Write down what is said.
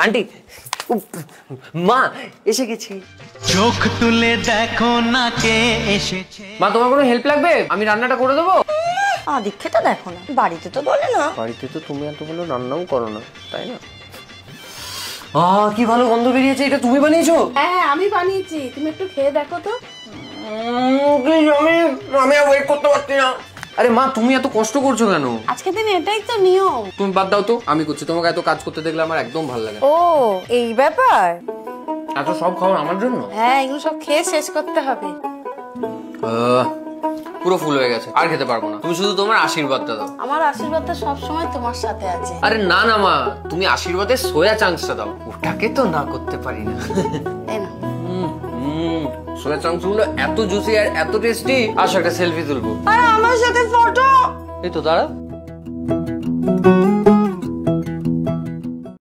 Aunty, মা এসে গেছি। চোখ তুলে দেখো না কে এসেছে। মা তোমার কোনো হেল্প লাগবে? আমি রান্নাটা করে দেবো। আদিক্ষেটা দেখো না, বাড়িতে তো বলে না। বাড়িতে তো তুমি এত ভালো রান্নাও করো না, তাই না? কি ভালো গন্ধ বেরিয়েছে। এটা তুমি বানিয়েছো? হ্যাঁ আমি বানিয়েছি, তুমি একটু খেয়ে দেখো তো। আমি আর ওয়েট করতে পারছি না। আরে মা, তুমি এত কষ্ট করছো কেন? আজকে দিন এটাই তো নিয়ম। তুমি বাদ দাও তো, আমি করছি। তোমাকে এত কাজ করতে দেখলে আমার একদম ভালো লাগে। ও এই ব্যাপার। এত সব খাবার আমার জন্য? হ্যাঁ, এগুলো সব খেয়ে শেষ করতে হবে। পুরো ফুল হয়ে গেছে, আর খেতে পারবো না। তুমি শুধু তোমার আশীর্বাদটা দাও। আমার আশীর্বাদটা সবসময় তোমার সাথে আছে। আরে না না মা, তুমি আশীর্বাদের সোয়া চাংসটা দাও। ওটাকে তো না করতে পারি না। তাই না? সোয়া চাংস গুলো এত জুসি আর এত টেস্টি। আসো একটা সেলফি তুলবো। আর আমার সাথে ফটো। এই তো দাঁড়া।